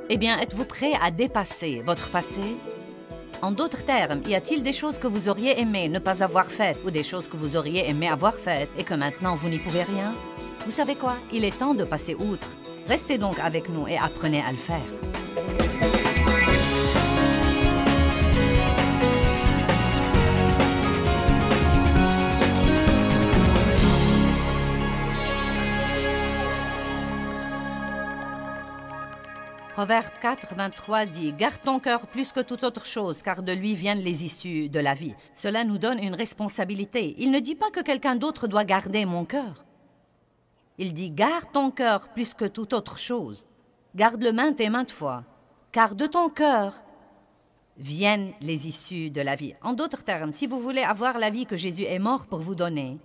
Eh bien, êtes-vous prêt à dépasser votre passé? En d'autres termes, y a-t-il des choses que vous auriez aimé ne pas avoir faites ou des choses que vous auriez aimé avoir faites et que maintenant vous n'y pouvez rien? Vous savez quoi? Il est temps de passer outre. Restez donc avec nous et apprenez à le faire. Proverbe 4, 23 dit « Garde ton cœur plus que toute autre chose, car de lui viennent les issues de la vie. » Cela nous donne une responsabilité. Il ne dit pas que quelqu'un d'autre doit garder mon cœur. Il dit « Garde ton cœur plus que toute autre chose. Garde-le maintes et maintes fois, car de ton cœur viennent les issues de la vie. » En d'autres termes, si vous voulez avoir la vie que Jésus est mort pour vous donner,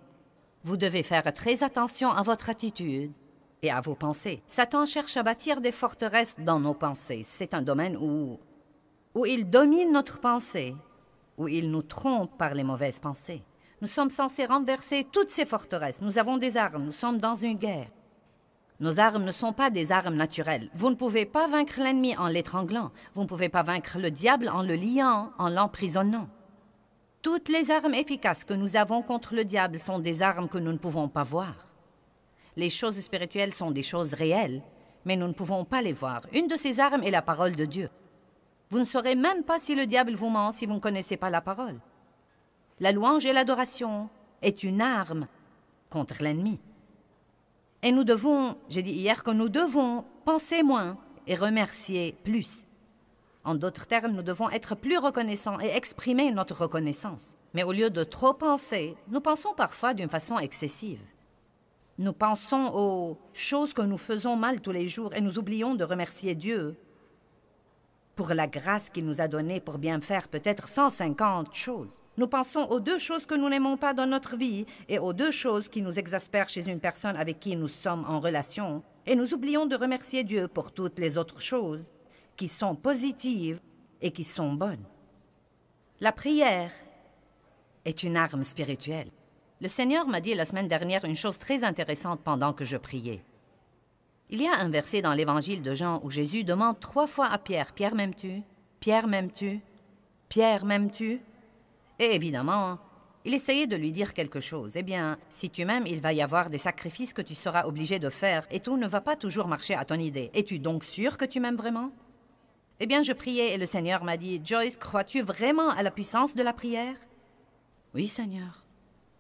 vous devez faire très attention à votre attitude et à vos pensées. Satan cherche à bâtir des forteresses dans nos pensées. C'est un domaine où il domine notre pensée, où il nous trompe par les mauvaises pensées. Nous sommes censés renverser toutes ces forteresses. Nous avons des armes, nous sommes dans une guerre. Nos armes ne sont pas des armes naturelles. Vous ne pouvez pas vaincre l'ennemi en l'étranglant. Vous ne pouvez pas vaincre le diable en le liant, en l'emprisonnant. Toutes les armes efficaces que nous avons contre le diable sont des armes que nous ne pouvons pas voir. Les choses spirituelles sont des choses réelles, mais nous ne pouvons pas les voir. Une de ces armes est la parole de Dieu. Vous ne saurez même pas si le diable vous ment si vous ne connaissez pas la parole. La louange et l'adoration est une arme contre l'ennemi. Et nous devons, j'ai dit hier que nous devons penser moins et remercier plus. En d'autres termes, nous devons être plus reconnaissants et exprimer notre reconnaissance. Mais au lieu de trop penser, nous pensons parfois d'une façon excessive. Nous pensons aux choses que nous faisons mal tous les jours et nous oublions de remercier Dieu pour la grâce qu'il nous a donnée pour bien faire peut-être 150 choses. Nous pensons aux 2 choses que nous n'aimons pas dans notre vie et aux 2 choses qui nous exaspèrent chez une personne avec qui nous sommes en relation et nous oublions de remercier Dieu pour toutes les autres choses qui sont positives et qui sont bonnes. La prière est une arme spirituelle. Le Seigneur m'a dit la semaine dernière une chose très intéressante pendant que je priais. Il y a un verset dans l'Évangile de Jean où Jésus demande 3 fois à Pierre, « Pierre, m'aimes-tu? Pierre, m'aimes-tu? Pierre, m'aimes-tu? » Et évidemment, il essayait de lui dire quelque chose. « Eh bien, si tu m'aimes, il va y avoir des sacrifices que tu seras obligé de faire et tout ne va pas toujours marcher à ton idée. Es-tu donc sûr que tu m'aimes vraiment? » Eh bien, je priais et le Seigneur m'a dit, « Joyce, crois-tu vraiment à la puissance de la prière? » « Oui, Seigneur. »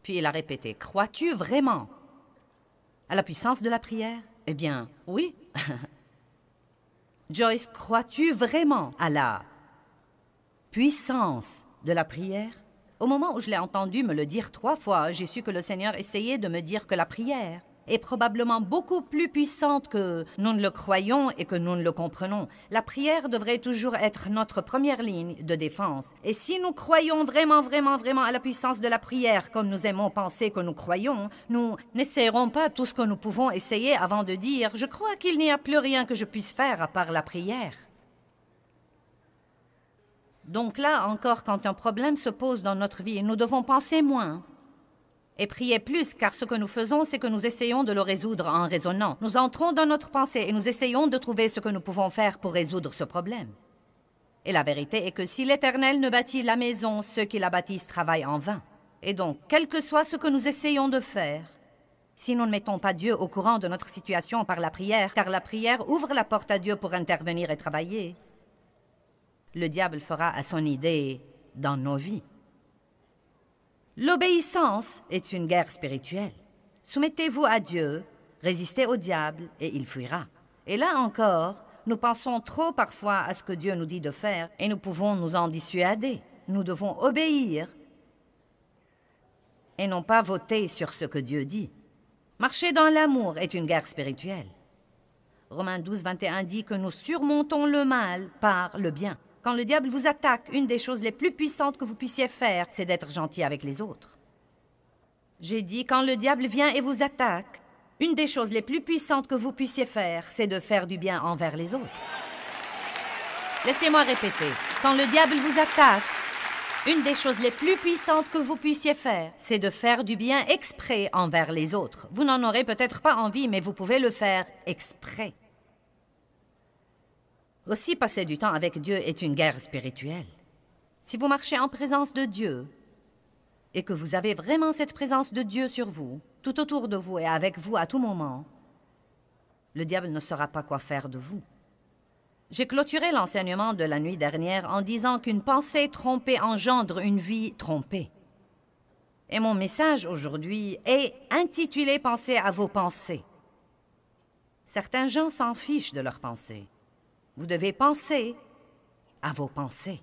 Puis il a répété, « Crois-tu vraiment à la puissance de la prière? » Eh bien, oui. « Joyce, crois-tu vraiment à la puissance de la prière? » Au moment où je l'ai entendu me le dire 3 fois, j'ai su que le Seigneur essayait de me dire que la prière est probablement beaucoup plus puissante que nous ne le croyons et que nous ne le comprenons. La prière devrait toujours être notre première ligne de défense. Et si nous croyons vraiment à la puissance de la prière, comme nous aimons penser que nous croyons, nous n'essayerons pas tout ce que nous pouvons essayer avant de dire « Je crois qu'il n'y a plus rien que je puisse faire à part la prière. » Donc là encore, quand un problème se pose dans notre vie, nous devons penser moins et prier plus, car ce que nous faisons, c'est que nous essayons de le résoudre en raisonnant. Nous entrons dans notre pensée et nous essayons de trouver ce que nous pouvons faire pour résoudre ce problème. Et la vérité est que si l'Éternel ne bâtit la maison, ceux qui la bâtissent travaillent en vain. Et donc, quel que soit ce que nous essayons de faire, si nous ne mettons pas Dieu au courant de notre situation par la prière, car la prière ouvre la porte à Dieu pour intervenir et travailler, le diable fera à son idée dans nos vies. L'obéissance est une guerre spirituelle. Soumettez-vous à Dieu, résistez au diable et il fuira. Et là encore, nous pensons trop parfois à ce que Dieu nous dit de faire et nous pouvons nous en dissuader. Nous devons obéir et non pas voter sur ce que Dieu dit. Marcher dans l'amour est une guerre spirituelle. Romains 12, 21 dit que nous surmontons le mal par le bien. Quand le diable vous attaque, une des choses les plus puissantes que vous puissiez faire, c'est d'être gentil avec les autres. J'ai dit, quand le diable vient et vous attaque, une des choses les plus puissantes que vous puissiez faire, c'est de faire du bien envers les autres. Laissez-moi répéter. Quand le diable vous attaque, une des choses les plus puissantes que vous puissiez faire, c'est de faire du bien exprès envers les autres. Vous n'en aurez peut-être pas envie, mais vous pouvez le faire exprès. Aussi, passer du temps avec Dieu est une guerre spirituelle. Si vous marchez en présence de Dieu et que vous avez vraiment cette présence de Dieu sur vous, tout autour de vous et avec vous à tout moment, le diable ne saura pas quoi faire de vous. J'ai clôturé l'enseignement de la nuit dernière en disant qu'une pensée trompée engendre une vie trompée. Et mon message aujourd'hui est intitulé « Pensez à vos pensées ». Certains gens s'en fichent de leurs pensées. Vous devez penser à vos pensées.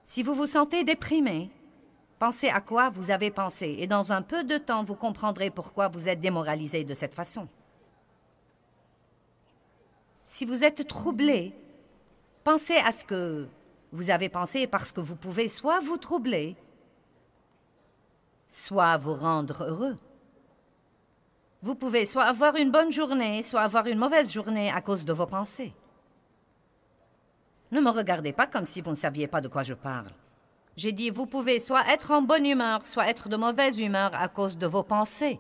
Si vous vous sentez déprimé, pensez à quoi vous avez pensé et dans un peu de temps, vous comprendrez pourquoi vous êtes démoralisé de cette façon. Si vous êtes troublé, pensez à ce que vous avez pensé parce que vous pouvez soit vous troubler, soit vous rendre heureux. Vous pouvez soit avoir une bonne journée, soit avoir une mauvaise journée à cause de vos pensées. Ne me regardez pas comme si vous ne saviez pas de quoi je parle. J'ai dit, vous pouvez soit être en bonne humeur, soit être de mauvaise humeur à cause de vos pensées.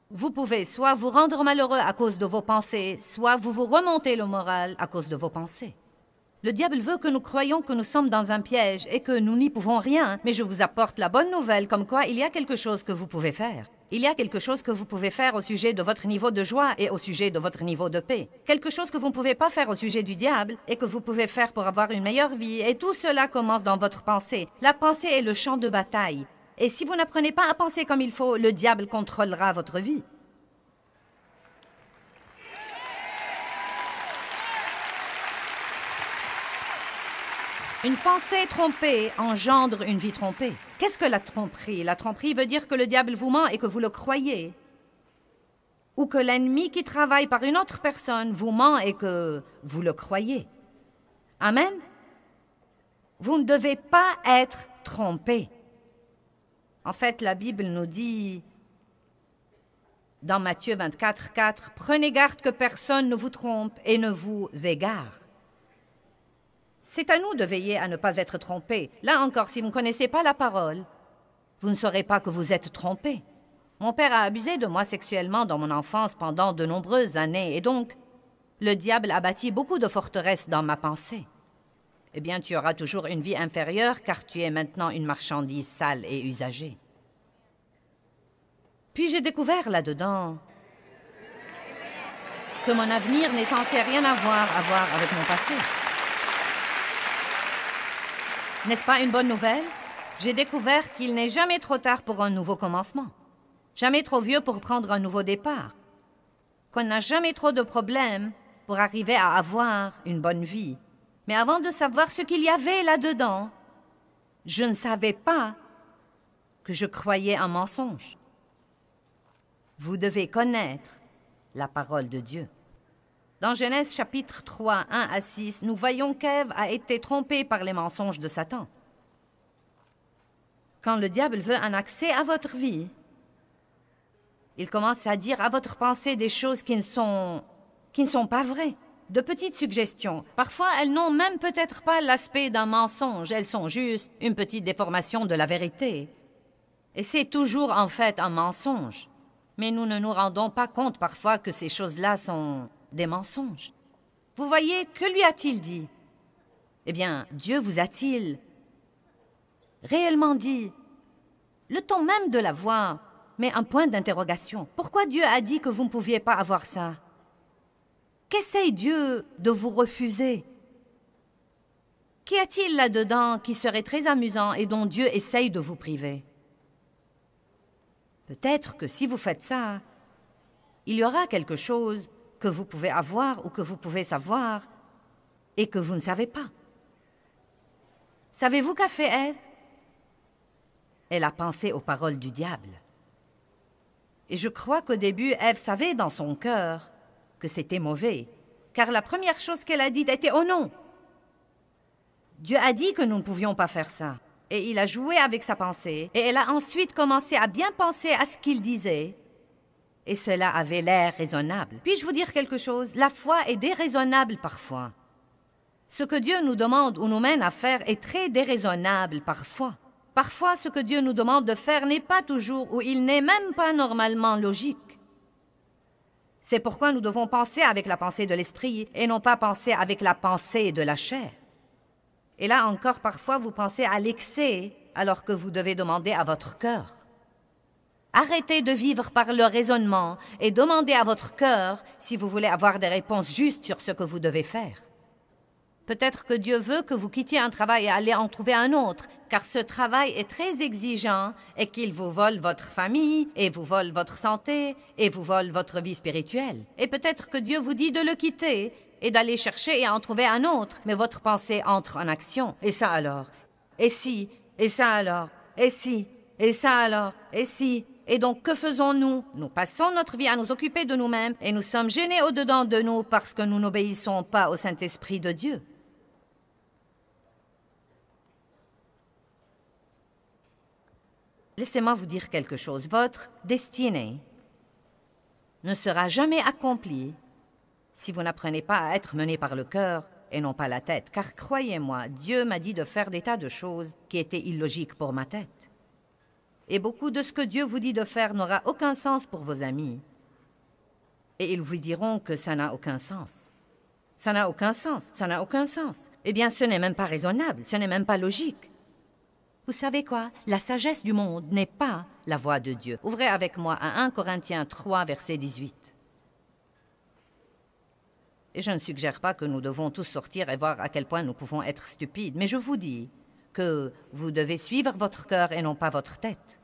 Vous pouvez soit vous rendre malheureux à cause de vos pensées, soit vous remontez le moral à cause de vos pensées. Le diable veut que nous croyions que nous sommes dans un piège et que nous n'y pouvons rien, mais je vous apporte la bonne nouvelle comme quoi il y a quelque chose que vous pouvez faire. Il y a quelque chose que vous pouvez faire au sujet de votre niveau de joie et au sujet de votre niveau de paix. Quelque chose que vous ne pouvez pas faire au sujet du diable et que vous pouvez faire pour avoir une meilleure vie. Et tout cela commence dans votre pensée. La pensée est le champ de bataille. Et si vous n'apprenez pas à penser comme il faut, le diable contrôlera votre vie. Une pensée trompée engendre une vie trompée. Qu'est-ce que la tromperie? La tromperie veut dire que le diable vous ment et que vous le croyez. Ou que l'ennemi qui travaille par une autre personne vous ment et que vous le croyez. Amen? Vous ne devez pas être trompé. En fait, la Bible nous dit, dans Matthieu 24, 4, « Prenez garde que personne ne vous trompe et ne vous égare. » C'est à nous de veiller à ne pas être trompés. Là encore, si vous ne connaissez pas la parole, vous ne saurez pas que vous êtes trompés. Mon père a abusé de moi sexuellement dans mon enfance pendant de nombreuses années, et donc, le diable a bâti beaucoup de forteresses dans ma pensée. Eh bien, tu auras toujours une vie inférieure, car tu es maintenant une marchandise sale et usagée. Puis j'ai découvert là-dedans que mon avenir n'est censé rien avoir avec mon passé. N'est-ce pas une bonne nouvelle? J'ai découvert qu'il n'est jamais trop tard pour un nouveau commencement. Jamais trop vieux pour prendre un nouveau départ. Qu'on n'a jamais trop de problèmes pour arriver à avoir une bonne vie. Mais avant de savoir ce qu'il y avait là-dedans, je ne savais pas que je croyais un mensonge. Vous devez connaître la parole de Dieu. Dans Genèse chapitre 3, 1 à 6, nous voyons qu'Ève a été trompée par les mensonges de Satan. Quand le diable veut un accès à votre vie, il commence à dire à votre pensée des choses qui ne sont pas vraies. De petites suggestions. Parfois, elles n'ont même peut-être pas l'aspect d'un mensonge, elles sont juste une petite déformation de la vérité. Et c'est toujours en fait un mensonge. Mais nous ne nous rendons pas compte parfois que ces choses-là sont des mensonges. Vous voyez, que lui a-t-il dit? Eh bien, Dieu vous a-t-il réellement dit? Le ton même de la voix met un point d'interrogation. Pourquoi Dieu a dit que vous ne pouviez pas avoir ça? Qu'essaye Dieu de vous refuser? Qu'y a-t-il là-dedans qui serait très amusant et dont Dieu essaye de vous priver? Peut-être que si vous faites ça, il y aura quelque chose que vous pouvez avoir ou que vous pouvez savoir et que vous ne savez pas. Savez-vous qu'a fait Ève? Elle a pensé aux paroles du diable. Et je crois qu'au début, Ève savait dans son cœur que c'était mauvais, car la première chose qu'elle a dite était « Oh non !» Dieu a dit que nous ne pouvions pas faire ça. Et il a joué avec sa pensée, et elle a ensuite commencé à bien penser à ce qu'il disait, et cela avait l'air raisonnable. Puis-je vous dire quelque chose? La foi est déraisonnable parfois. Ce que Dieu nous demande ou nous mène à faire est très déraisonnable parfois. Parfois, ce que Dieu nous demande de faire n'est pas toujours ou il n'est même pas normalement logique. C'est pourquoi nous devons penser avec la pensée de l'esprit et non pas penser avec la pensée de la chair. Et là encore, parfois, vous pensez à l'excès alors que vous devez demander à votre cœur. Arrêtez de vivre par le raisonnement et demandez à votre cœur si vous voulez avoir des réponses justes sur ce que vous devez faire. Peut-être que Dieu veut que vous quittiez un travail et allez en trouver un autre, car ce travail est très exigeant et qu'il vous vole votre famille, et vous vole votre santé, et vous vole votre vie spirituelle. Et peut-être que Dieu vous dit de le quitter et d'aller chercher et en trouver un autre, mais votre pensée entre en action. Et ça alors? Et si? Et ça alors? Et si? Et ça alors? Et si? Et donc, que faisons-nous? Nous passons notre vie à nous occuper de nous-mêmes et nous sommes gênés au-dedans de nous parce que nous n'obéissons pas au Saint-Esprit de Dieu. Laissez-moi vous dire quelque chose. Votre destinée ne sera jamais accomplie si vous n'apprenez pas à être mené par le cœur et non pas la tête. Car croyez-moi, Dieu m'a dit de faire des tas de choses qui étaient illogiques pour ma tête. Et beaucoup de ce que Dieu vous dit de faire n'aura aucun sens pour vos amis. Et ils vous diront que ça n'a aucun sens. Ça n'a aucun sens, ça n'a aucun sens. Eh bien, ce n'est même pas raisonnable, ce n'est même pas logique. Vous savez quoi? La sagesse du monde n'est pas la voix de Dieu. Ouvrez avec moi à 1 Corinthiens 3, verset 18. Et je ne suggère pas que nous devons tous sortir et voir à quel point nous pouvons être stupides, mais je vous dis que vous devez suivre votre cœur et non pas votre tête.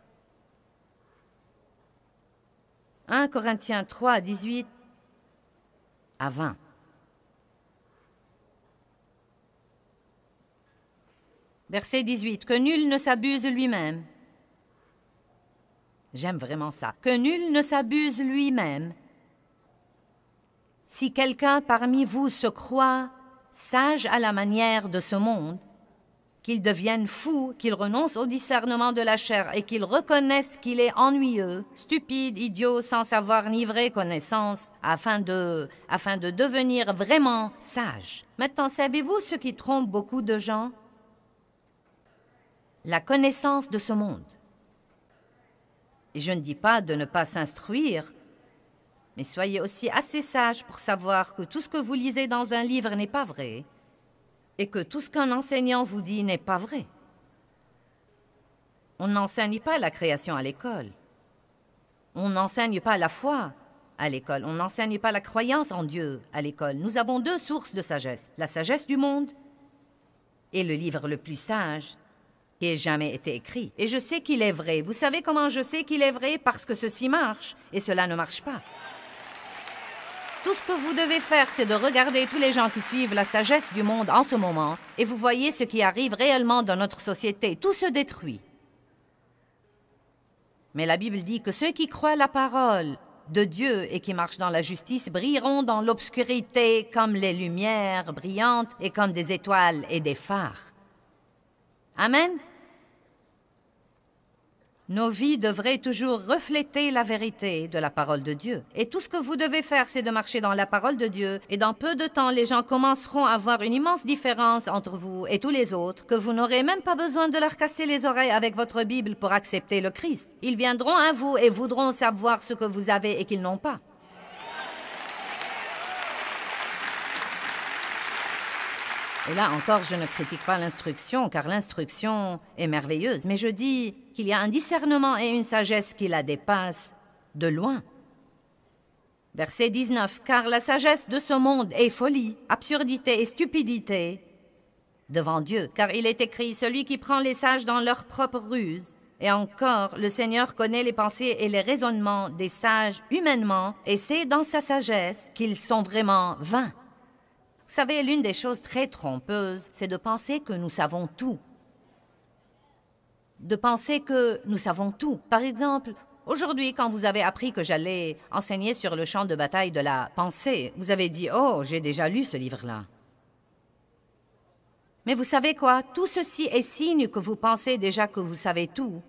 1 Corinthiens 3, 18 à 20. Verset 18. Que nul ne s'abuse lui-même. J'aime vraiment ça. Que nul ne s'abuse lui-même. Si quelqu'un parmi vous se croit sage à la manière de ce monde, qu'il devienne fou, qu'il renonce au discernement de la chair et qu'il reconnaisse qu'il est ennuyeux, stupide, idiot, sans savoir ni vraie connaissance, afin de devenir vraiment sage. Maintenant, savez-vous ce qui trompe beaucoup de gens? La connaissance de ce monde. Et je ne dis pas de ne pas s'instruire, mais soyez aussi assez sage pour savoir que tout ce que vous lisez dans un livre n'est pas vrai et que tout ce qu'un enseignant vous dit n'est pas vrai. On n'enseigne pas la création à l'école. On n'enseigne pas la foi à l'école. On n'enseigne pas la croyance en Dieu à l'école. Nous avons deux sources de sagesse. La sagesse du monde et le livre le plus sage qui ait jamais été écrit. Et je sais qu'il est vrai. Vous savez comment je sais qu'il est vrai? Parce que ceci marche et cela ne marche pas. Tout ce que vous devez faire, c'est de regarder tous les gens qui suivent la sagesse du monde en ce moment et vous voyez ce qui arrive réellement dans notre société. Tout se détruit. Mais la Bible dit que ceux qui croient la parole de Dieu et qui marchent dans la justice brilleront dans l'obscurité comme les lumières brillantes et comme des étoiles et des phares. Amen. Nos vies devraient toujours refléter la vérité de la parole de Dieu. Et tout ce que vous devez faire, c'est de marcher dans la parole de Dieu. Et dans peu de temps, les gens commenceront à voir une immense différence entre vous et tous les autres, que vous n'aurez même pas besoin de leur casser les oreilles avec votre Bible pour accepter le Christ. Ils viendront à vous et voudront savoir ce que vous avez et qu'ils n'ont pas. Et là encore, je ne critique pas l'instruction, car l'instruction est merveilleuse, mais je dis qu'il y a un discernement et une sagesse qui la dépassent de loin. Verset 19. Car la sagesse de ce monde est folie, absurdité et stupidité devant Dieu. Car il est écrit, celui qui prend les sages dans leur propre ruse. Et encore, le Seigneur connaît les pensées et les raisonnements des sages humainement, et c'est dans sa sagesse qu'ils sont vraiment vains. Vous savez, l'une des choses très trompeuses, c'est de penser que nous savons tout. De penser que nous savons tout. Par exemple, aujourd'hui, quand vous avez appris que j'allais enseigner sur le champ de bataille de la pensée, vous avez dit « Oh, j'ai déjà lu ce livre-là ». Mais vous savez quoi? Tout ceci est signe que vous pensez déjà que vous savez tout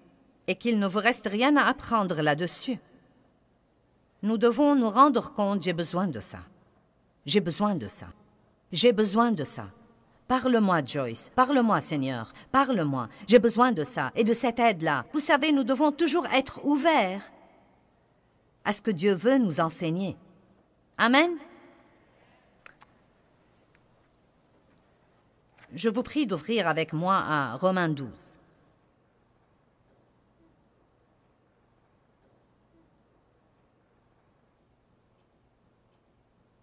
et qu'il ne vous reste rien à apprendre là-dessus. Nous devons nous rendre compte, j'ai besoin de ça. J'ai besoin de ça. J'ai besoin de ça. Parle-moi, Joyce. Parle-moi, Seigneur. Parle-moi. J'ai besoin de ça et de cette aide-là. Vous savez, nous devons toujours être ouverts à ce que Dieu veut nous enseigner. Amen. Je vous prie d'ouvrir avec moi à Romains 12.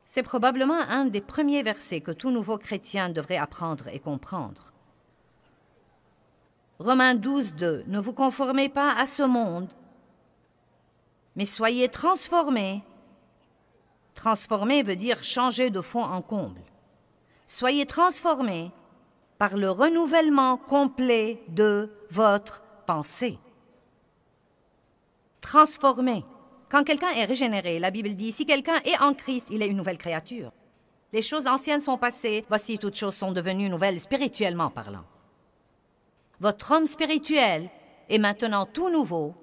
C'est probablement un des premiers versets que tout nouveau chrétien devrait apprendre et comprendre. Romains 12, 2. Ne vous conformez pas à ce monde, mais soyez transformés. Transformer veut dire changer de fond en comble. Soyez transformés par le renouvellement complet de votre pensée. Transformé. Quand quelqu'un est régénéré, la Bible dit, si quelqu'un est en Christ, il est une nouvelle créature. Les choses anciennes sont passées, voici toutes choses sont devenues nouvelles spirituellement parlant. Votre homme spirituel est maintenant tout nouveau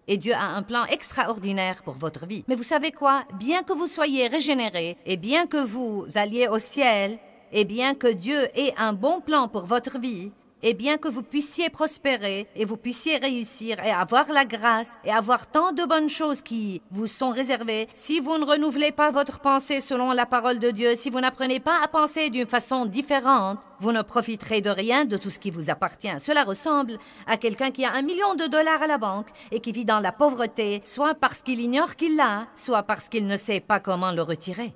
et Dieu a un plan extraordinaire pour votre vie. Mais vous savez quoi? Bien que vous soyez régénéré et bien que vous alliez au ciel, et bien que Dieu ait un bon plan pour votre vie, et bien que vous puissiez prospérer et vous puissiez réussir et avoir la grâce et avoir tant de bonnes choses qui vous sont réservées, si vous ne renouvelez pas votre pensée selon la parole de Dieu, si vous n'apprenez pas à penser d'une façon différente, vous ne profiterez de rien de tout ce qui vous appartient. Cela ressemble à quelqu'un qui a $1 million à la banque et qui vit dans la pauvreté, soit parce qu'il ignore qu'il l'a, soit parce qu'il ne sait pas comment le retirer.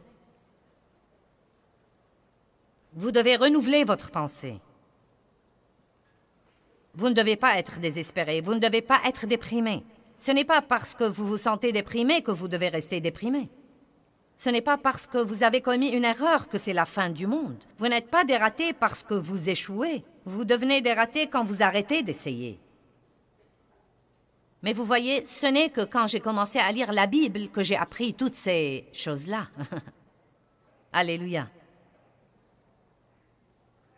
Vous devez renouveler votre pensée. Vous ne devez pas être désespéré, vous ne devez pas être déprimé. Ce n'est pas parce que vous vous sentez déprimé que vous devez rester déprimé. Ce n'est pas parce que vous avez commis une erreur que c'est la fin du monde. Vous n'êtes pas dératé parce que vous échouez. Vous devenez dératé quand vous arrêtez d'essayer. Mais vous voyez, ce n'est que quand j'ai commencé à lire la Bible que j'ai appris toutes ces choses-là. Alléluia.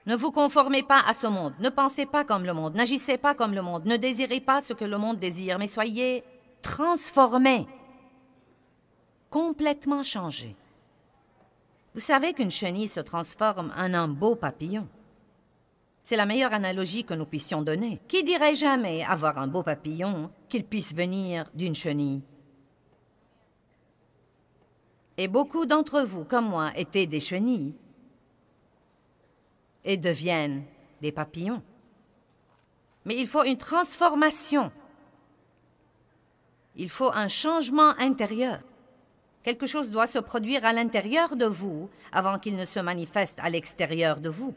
Ne vous conformez pas à ce monde, ne pensez pas comme le monde, n'agissez pas comme le monde, ne désirez pas ce que le monde désire, mais soyez transformés, complètement changés. Vous savez qu'une chenille se transforme en un beau papillon. C'est la meilleure analogie que nous puissions donner. Qui dirait jamais avoir un beau papillon qu'il puisse venir d'une chenille? Et beaucoup d'entre vous, comme moi, étaient des chenilles et deviennent des papillons. Mais il faut une transformation. Il faut un changement intérieur. Quelque chose doit se produire à l'intérieur de vous avant qu'il ne se manifeste à l'extérieur de vous.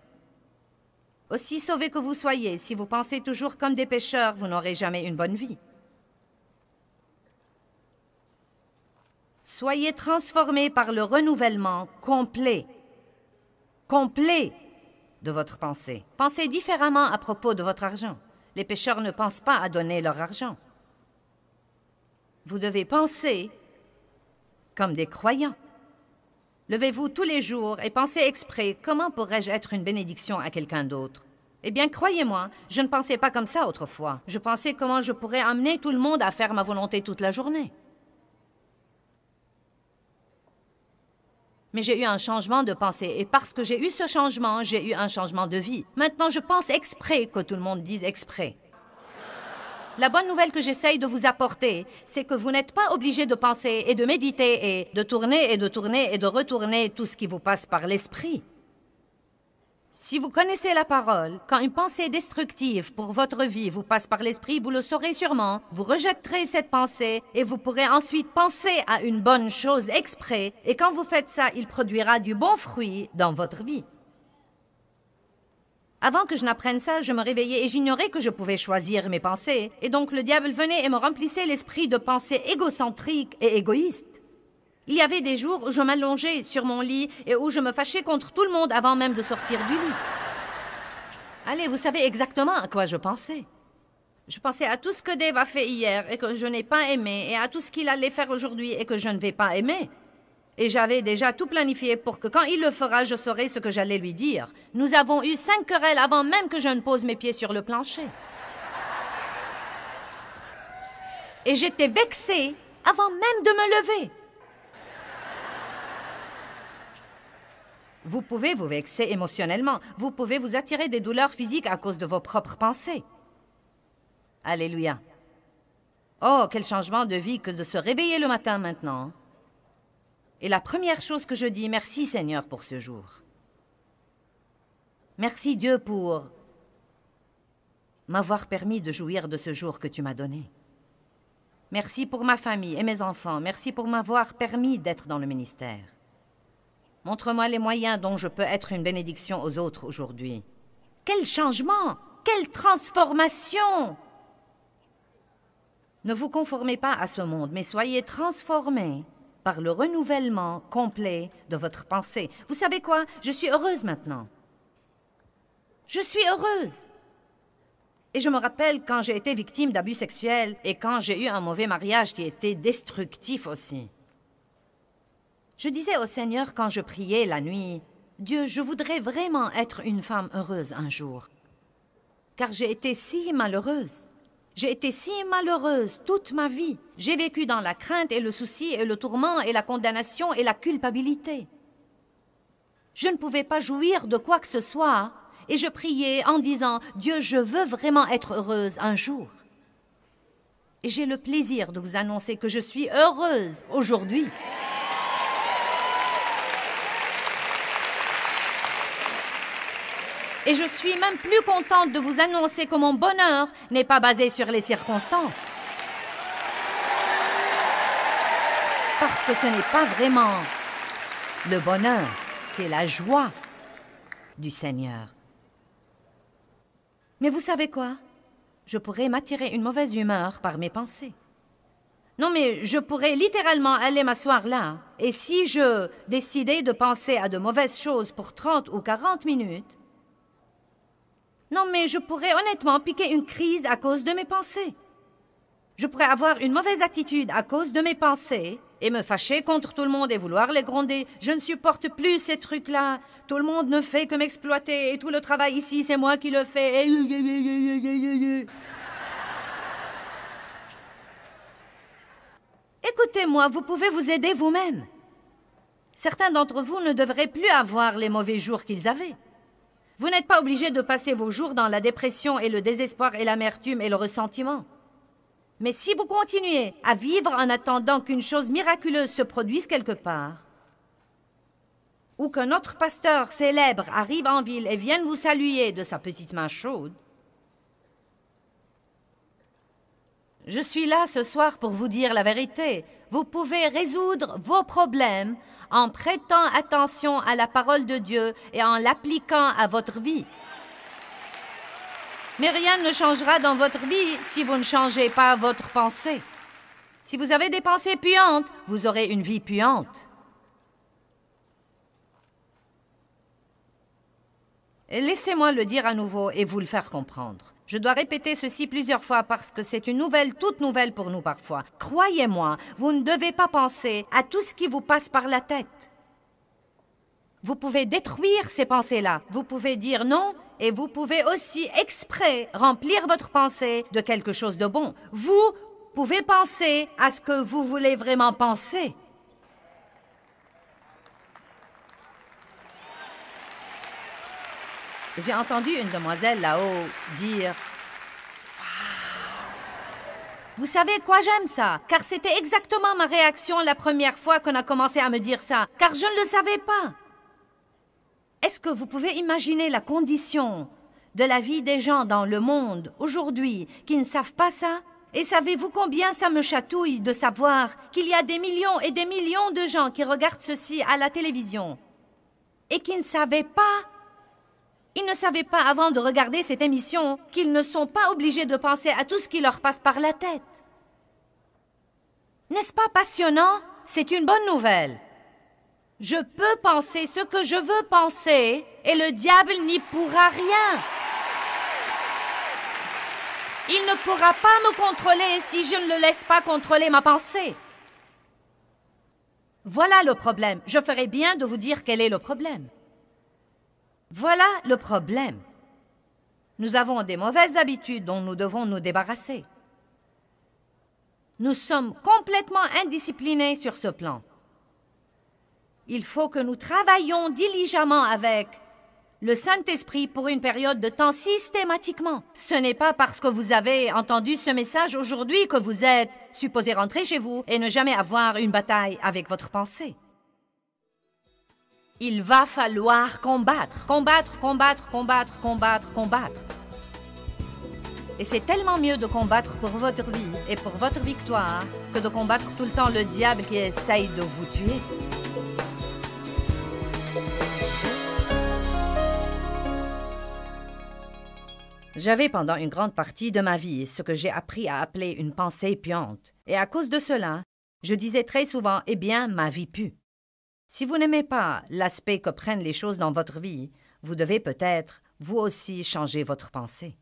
Aussi sauvés que vous soyez, si vous pensez toujours comme des pécheurs, vous n'aurez jamais une bonne vie. Soyez transformés par le renouvellement complet de votre pensée. Pensez différemment à propos de votre argent. Les pécheurs ne pensent pas à donner leur argent. Vous devez penser comme des croyants. Levez-vous tous les jours et pensez exprès, comment pourrais-je être une bénédiction à quelqu'un d'autre? Eh bien, croyez-moi, je ne pensais pas comme ça autrefois. Je pensais comment je pourrais amener tout le monde à faire ma volonté toute la journée. Mais j'ai eu un changement de pensée, et parce que j'ai eu ce changement, j'ai eu un changement de vie. Maintenant, je pense exprès que tout le monde dise exprès. La bonne nouvelle que j'essaye de vous apporter, c'est que vous n'êtes pas obligé de penser et de méditer et de tourner et de tourner et de retourner tout ce qui vous passe par l'esprit. Si vous connaissez la parole, quand une pensée destructive pour votre vie vous passe par l'esprit, vous le saurez sûrement, vous rejetterez cette pensée et vous pourrez ensuite penser à une bonne chose exprès, et quand vous faites ça, il produira du bon fruit dans votre vie. Avant que je n'apprenne ça, je me réveillais et j'ignorais que je pouvais choisir mes pensées, et donc le diable venait et me remplissait l'esprit de pensées égocentriques et égoïstes. Il y avait des jours où je m'allongeais sur mon lit et où je me fâchais contre tout le monde avant même de sortir du lit. Allez, vous savez exactement à quoi je pensais. Je pensais à tout ce que Dave a fait hier et que je n'ai pas aimé, et à tout ce qu'il allait faire aujourd'hui et que je ne vais pas aimer. Et j'avais déjà tout planifié pour que quand il le fera, je saurai ce que j'allais lui dire. Nous avons eu 5 querelles avant même que je ne pose mes pieds sur le plancher. Et j'étais vexée avant même de me lever. Vous pouvez vous vexer émotionnellement. Vous pouvez vous attirer des douleurs physiques à cause de vos propres pensées. Alléluia. Oh, quel changement de vie que de se réveiller le matin maintenant Et la première chose que je dis, merci Seigneur pour ce jour. Merci Dieu pour m'avoir permis de jouir de ce jour que tu m'as donné. Merci pour ma famille et mes enfants. Merci pour m'avoir permis d'être dans le ministère. Montre-moi les moyens dont je peux être une bénédiction aux autres aujourd'hui. Quel changement! Quelle transformation! Ne vous conformez pas à ce monde, mais soyez transformés par le renouvellement complet de votre pensée. Vous savez quoi? Je suis heureuse maintenant. Je suis heureuse. Et je me rappelle quand j'ai été victime d'abus sexuels et quand j'ai eu un mauvais mariage qui était destructif aussi. Je disais au Seigneur quand je priais la nuit, « Dieu, je voudrais vraiment être une femme heureuse un jour. » Car j'ai été si malheureuse. J'ai été si malheureuse toute ma vie. J'ai vécu dans la crainte et le souci et le tourment et la condamnation et la culpabilité. Je ne pouvais pas jouir de quoi que ce soit et je priais en disant « Dieu, je veux vraiment être heureuse un jour. » Et j'ai le plaisir de vous annoncer que je suis heureuse aujourd'hui. Et je suis même plus contente de vous annoncer que mon bonheur n'est pas basé sur les circonstances. Parce que ce n'est pas vraiment le bonheur, c'est la joie du Seigneur. Mais vous savez quoi? Je pourrais m'attirer une mauvaise humeur par mes pensées. Non, mais je pourrais littéralement aller m'asseoir là, et si je décidais de penser à de mauvaises choses pour 30 ou 40 minutes, non, mais je pourrais honnêtement piquer une crise à cause de mes pensées. Je pourrais avoir une mauvaise attitude à cause de mes pensées et me fâcher contre tout le monde et vouloir les gronder. Je ne supporte plus ces trucs-là. Tout le monde ne fait que m'exploiter et tout le travail ici, c'est moi qui le fais. Écoutez-moi, vous pouvez vous aider vous-même. Certains d'entre vous ne devraient plus avoir les mauvais jours qu'ils avaient. Vous n'êtes pas obligé de passer vos jours dans la dépression et le désespoir et l'amertume et le ressentiment. Mais si vous continuez à vivre en attendant qu'une chose miraculeuse se produise quelque part, ou qu'un autre pasteur célèbre arrive en ville et vienne vous saluer de sa petite main chaude, je suis là ce soir pour vous dire la vérité. Vous pouvez résoudre vos problèmes en prêtant attention à la parole de Dieu et en l'appliquant à votre vie. Mais rien ne changera dans votre vie si vous ne changez pas votre pensée. Si vous avez des pensées puantes, vous aurez une vie puante. Laissez-moi le dire à nouveau et vous le faire comprendre. Je dois répéter ceci plusieurs fois parce que c'est une nouvelle toute nouvelle pour nous parfois. Croyez-moi, vous ne devez pas penser à tout ce qui vous passe par la tête. Vous pouvez détruire ces pensées-là. Vous pouvez dire non et vous pouvez aussi exprès remplir votre pensée de quelque chose de bon. Vous pouvez penser à ce que vous voulez vraiment penser. J'ai entendu une demoiselle là-haut dire « Vous savez quoi, j'aime ça, car c'était exactement ma réaction la première fois qu'on a commencé à me dire ça, car je ne le savais pas. » Est-ce que vous pouvez imaginer la condition de la vie des gens dans le monde aujourd'hui qui ne savent pas ça? Et savez-vous combien ça me chatouille de savoir qu'il y a des millions et des millions de gens qui regardent ceci à la télévision et qui ne savaient pas. Ils ne savaient pas avant de regarder cette émission qu'ils ne sont pas obligés de penser à tout ce qui leur passe par la tête. N'est-ce pas passionnant? C'est une bonne nouvelle. Je peux penser ce que je veux penser et le diable n'y pourra rien. Il ne pourra pas me contrôler si je ne le laisse pas contrôler ma pensée. Voilà le problème. Je ferais bien de vous dire quel est le problème. Voilà le problème. Nous avons des mauvaises habitudes dont nous devons nous débarrasser. Nous sommes complètement indisciplinés sur ce plan. Il faut que nous travaillions diligemment avec le Saint-Esprit pour une période de temps systématiquement. Ce n'est pas parce que vous avez entendu ce message aujourd'hui que vous êtes supposé rentrer chez vous et ne jamais avoir une bataille avec votre pensée. Il va falloir combattre, combattre, combattre, combattre, combattre, combattre. Et c'est tellement mieux de combattre pour votre vie et pour votre victoire que de combattre tout le temps le diable qui essaye de vous tuer. J'avais pendant une grande partie de ma vie ce que j'ai appris à appeler une pensée puante. Et à cause de cela, je disais très souvent « Eh bien, ma vie pue ». Si vous n'aimez pas l'aspect que prennent les choses dans votre vie, vous devez peut-être, vous aussi, changer votre pensée.